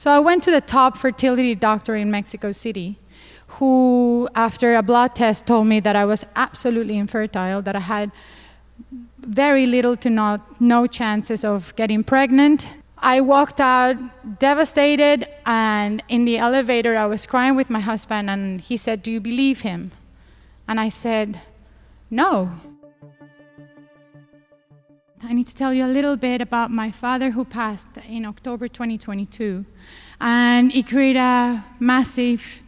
So I went to the top fertility doctor in Mexico City, who, after a blood test, told me that I was absolutely infertile, that I had very little to no chances of getting pregnant. I walked out devastated, and in the elevator I was crying with my husband, and he said, "Do you believe him?" And I said, "No." I need to tell you a little bit about my father, who passed in October 2022. And it created a massive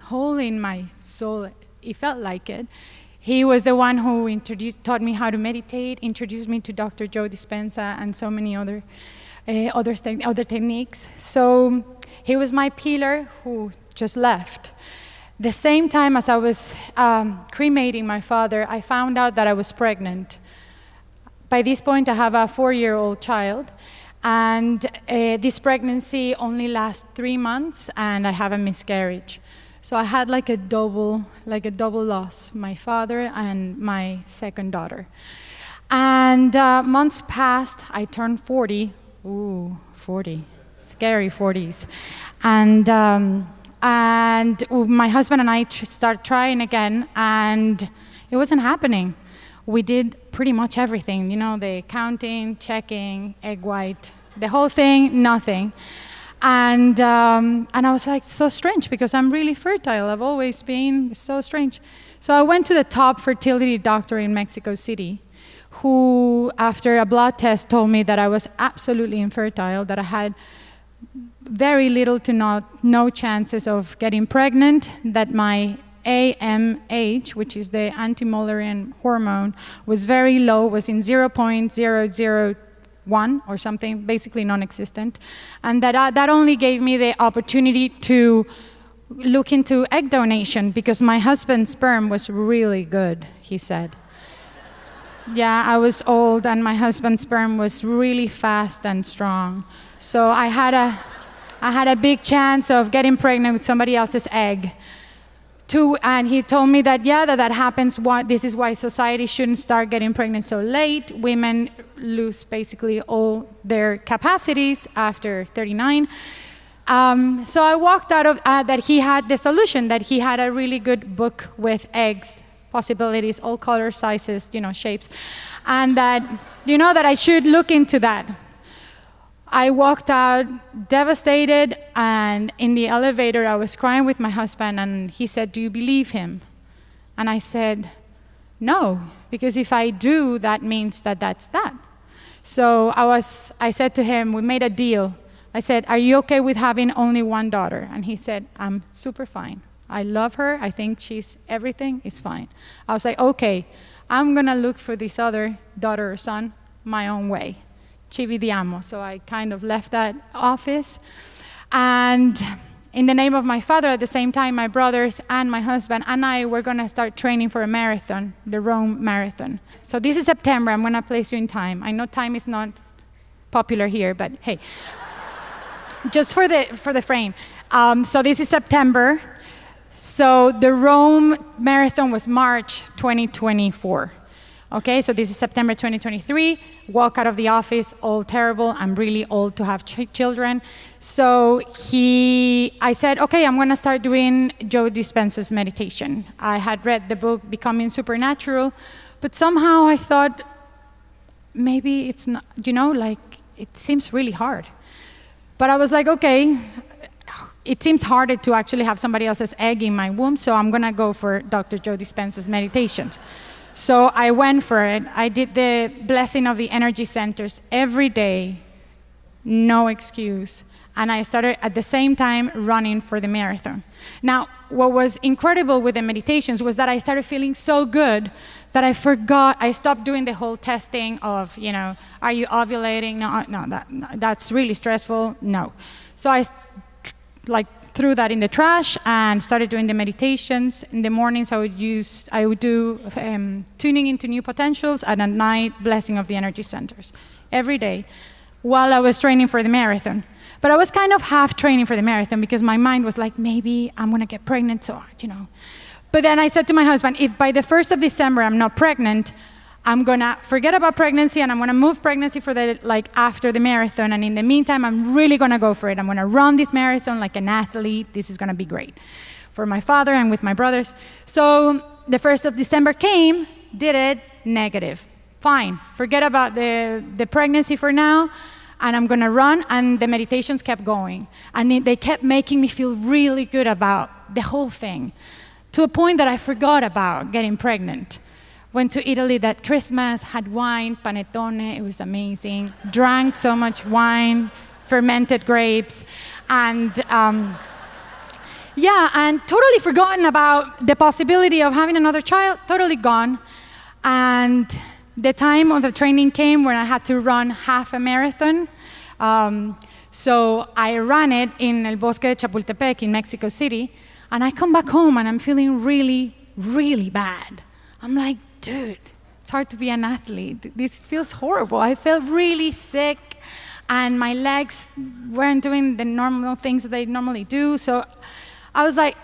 hole in my soul. It felt like it. He was the one who taught me how to meditate, introduced me to Dr. Joe Dispenza and so many other techniques. So he was my pillar who just left. The same time as I was cremating my father, I found out that I was pregnant. By this point, I have a 4-year-old child, and this pregnancy only lasts 3 months, and I have a miscarriage. So I had like a double loss, my father and my second daughter. And months passed, I turned 40. Ooh, 40, scary 40s. And my husband and I started trying again, and it wasn't happening. We did pretty much everything, you know, the counting, checking, egg white, the whole thing, nothing. And I was like, so strange, because I'm really fertile. I've always been, so strange. So I went to the top fertility doctor in Mexico City, who, after a blood test, told me that I was absolutely infertile, that I had very little to no chances of getting pregnant, that my AMH, which is the anti-Mullerian hormone, was very low, was in 0.001 or something, basically non-existent, and that only gave me the opportunity to look into egg donation, because my husband's sperm was really good, he said. Yeah, I was old, and my husband's sperm was really fast and strong. So I had a big chance of getting pregnant with somebody else's egg. And he told me that, yeah, that happens. This is why society shouldn't start getting pregnant so late. Women lose basically all their capacities after 39. So I walked out of that. He had the solution, that he had a really good book with eggs, possibilities, all colors, sizes, you know, shapes, and that, you know, that I should look into that. I walked out devastated, and in the elevator I was crying with my husband, and he said, "Do you believe him?" And I said, "No, because if I do, that means that that's that." So I said to him, we made a deal. I said, "Are you okay with having only one daughter?" And he said, "I'm super fine. I love her. I think she's everything. It's fine." I was like, okay, I'm gonna look for this other daughter or son my own way. Ci vediamo. So I kind of left that office. And in the name of my father, at the same time, my brothers and my husband and I were gonna start training for a marathon, the Rome Marathon. So this is September. I'm gonna place you in time. I know time is not popular here, but hey, just for the frame. So this is September. So the Rome Marathon was March 2024. Okay, so this is September 2023. Walk out of the office, all terrible. I'm really old to have children. So I said, okay, I'm gonna start doing Joe Dispenza's meditation. I had read the book, Becoming Supernatural, but somehow I thought, maybe it's not, you know, like, it seems really hard. But I was like, okay, it seems harder to actually have somebody else's egg in my womb, so I'm gonna go for Dr. Joe Dispenza's meditations. So I went for it. I did the blessing of the energy centers every day, no excuse. And I started at the same time running for the marathon. Now, what was incredible with the meditations was that I started feeling so good that I stopped doing the whole testing of, you know, are you ovulating? No, that's really stressful, no. So I threw that in the trash and started doing the meditations. In the mornings, I would do tuning into new potentials, and at night, blessing of the energy centers, every day, while I was training for the marathon. But I was kind of half training for the marathon because my mind was like, maybe I'm gonna get pregnant, so, you know. But then I said to my husband, if by the 1st of December I'm not pregnant, I'm gonna forget about pregnancy and I'm gonna move pregnancy for the, like, after the marathon. And in the meantime, I'm really gonna go for it. I'm gonna run this marathon like an athlete. This is gonna be great for my father and with my brothers. So the 1st of December came, did it, negative. Fine, forget about the pregnancy for now, and I'm gonna run, and the meditations kept going. And they kept making me feel really good about the whole thing, to a point that I forgot about getting pregnant. Went to Italy that Christmas, had wine, panettone, it was amazing. Drank so much wine, fermented grapes, and yeah, and totally forgotten about the possibility of having another child, totally gone. And the time of the training came when I had to run half a marathon. So I ran it in El Bosque de Chapultepec in Mexico City, and I come back home and I'm feeling really, really bad. I'm like, dude, it's hard to be an athlete. This feels horrible. I felt really sick, and my legs weren't doing the normal things that they normally do. So I was like,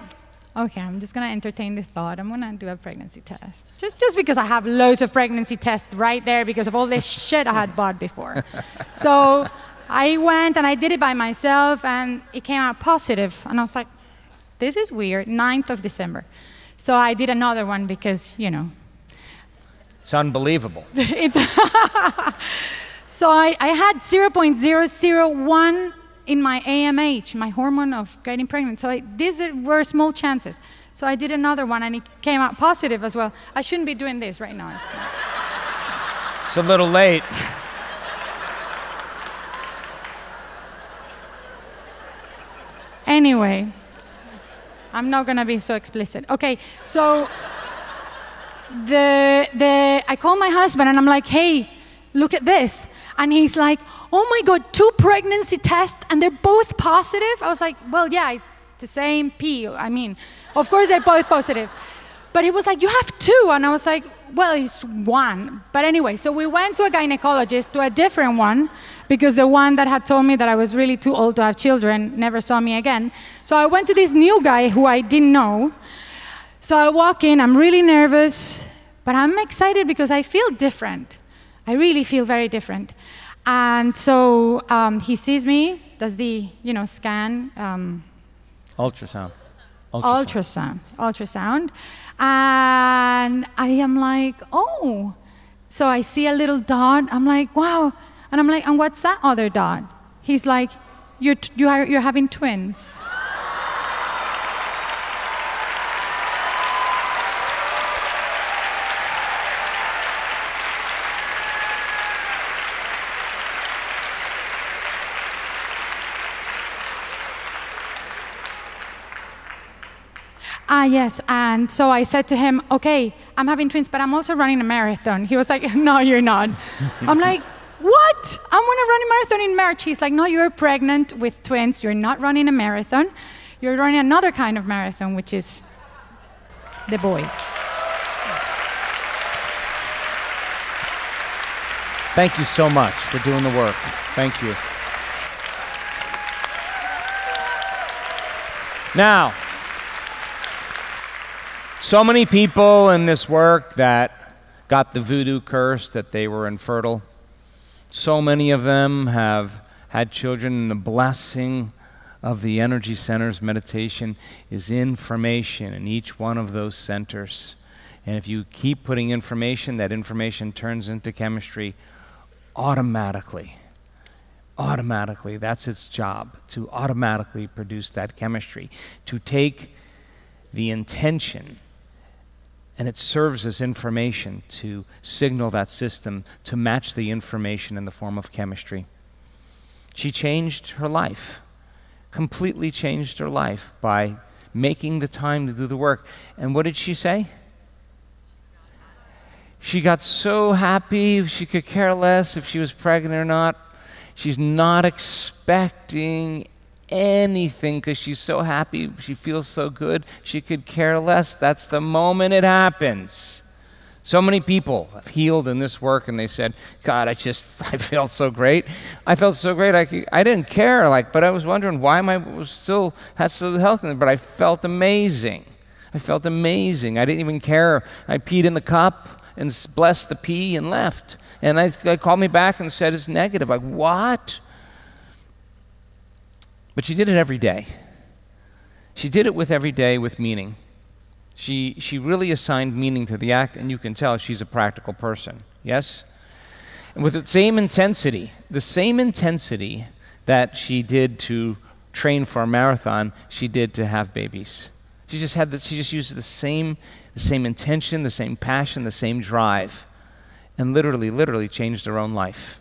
okay, I'm just gonna entertain the thought. I'm gonna do a pregnancy test. Just because I have loads of pregnancy tests right there because of all this shit I had bought before. So I went and I did it by myself, and it came out positive. And I was like, this is weird, 9th of December. So I did another one because, you know. It's unbelievable. So I had 0.001 in my AMH, my hormone of getting pregnant. So these were small chances. So I did another one, and it came out positive as well. I shouldn't be doing this right now. It's a little late. Anyway, I'm not gonna be so explicit. Okay, so I call my husband and I'm like, hey, look at this. And he's like, oh my God, 2 pregnancy tests and they're both positive? I was like, well, yeah, it's the same P. I mean, of course they're both positive. But he was like, you have 2. And I was like, well, it's 1. But anyway, so we went to a gynecologist, to a different one, because the one that had told me that I was really too old to have children never saw me again. So I went to this new guy who I didn't know. So I walk in, I'm really nervous, but I'm excited because I feel different. I really feel very different. And so he sees me, does the, scan. Ultrasound. And I am like, oh. So I see a little dot. I'm like, wow. And I'm like, and what's that other dot? He's like, you're having twins. Yes, and so I said to him, okay, I'm having twins, but I'm also running a marathon. He was like, no, you're not. I'm like, what? I'm gonna run a marathon in March. He's like, no, you're pregnant with twins. You're not running a marathon. You're running another kind of marathon, which is the boys. Thank you so much for doing the work. Thank you. Now, so many people in this work that got the voodoo curse that they were infertile. So many of them have had children, and the blessing of the energy centers meditation is information in each one of those centers. And if you keep putting information, that information turns into chemistry automatically. Automatically, that's its job, to automatically produce that chemistry, to take the intention, and it serves as information to signal that system to match the information in the form of chemistry. She changed her life, completely changed her life by making the time to do the work. And what did she say? She got so happy, she could care less if she was pregnant or not. She's not expecting anything because she's so happy, she feels so good, she could care less. That's the moment it happens. So many people have healed in this work and they said, God, I felt so great. I felt so great, I didn't care, but I was wondering why had so healthy, but I felt amazing. I felt amazing. I didn't even care. I peed in the cup. and blessed the pee and left. And they called me back and said it's negative. Like, what? But she did it every day. She did it with every day with meaning. She really assigned meaning to the act, and you can tell she's a practical person. Yes? And with the same intensity that she did to train for a marathon, she did to have babies. She just used the same intention, the same passion, the same drive, and literally changed her own life.